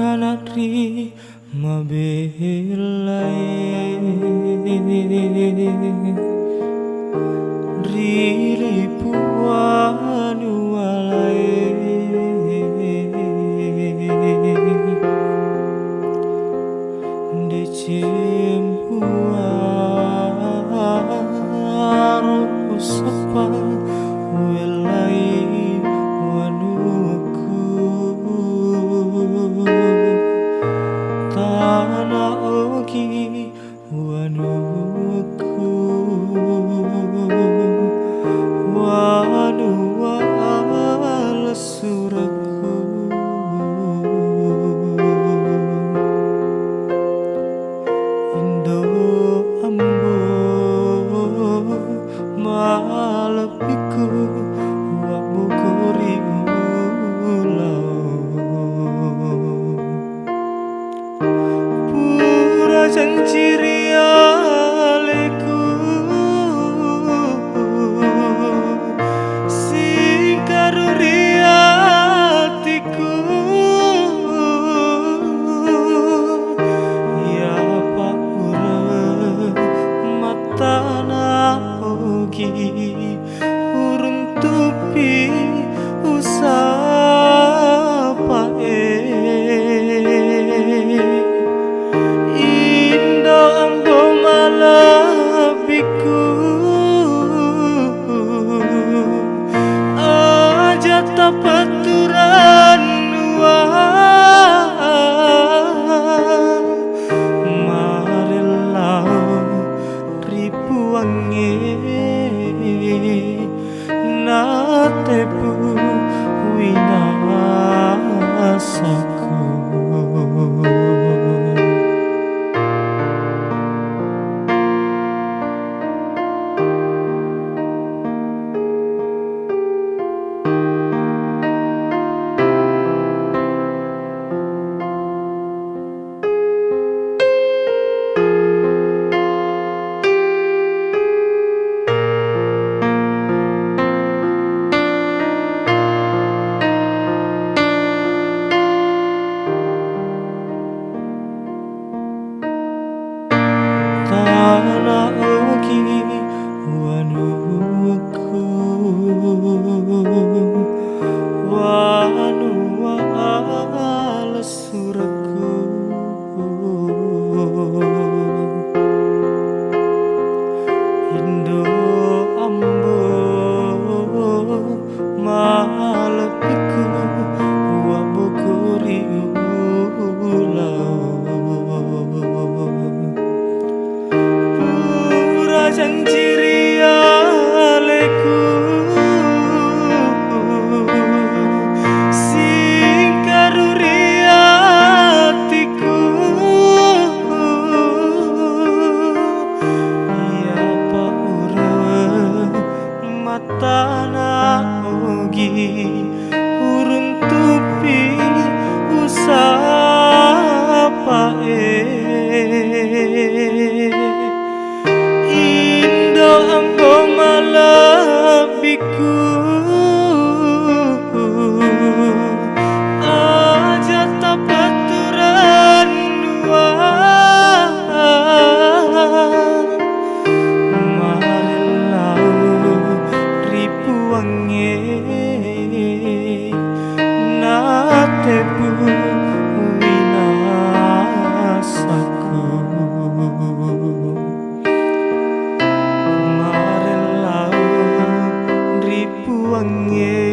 kanatri mabelai rili puanu walai decim puaro usapang welai wanuku tanah ogi wanuku wanu wala suraku Indo ambo malapiku wabukuri pura janjiria leku sikaruriatiku ya paura matana ogi urung tupi usapae Indo ambo malabiku aja tapaturan marilau ripuange natepu winasaku tanah ogi wanuku wanu wala suraku Indo ambo malapiku wabukuri janjiria leku sikaruriatiku ya paura matana ogi urung tupi usapae Indo ambo malabiku aja tapaturan marilau ripuange natepu winasaku ripuange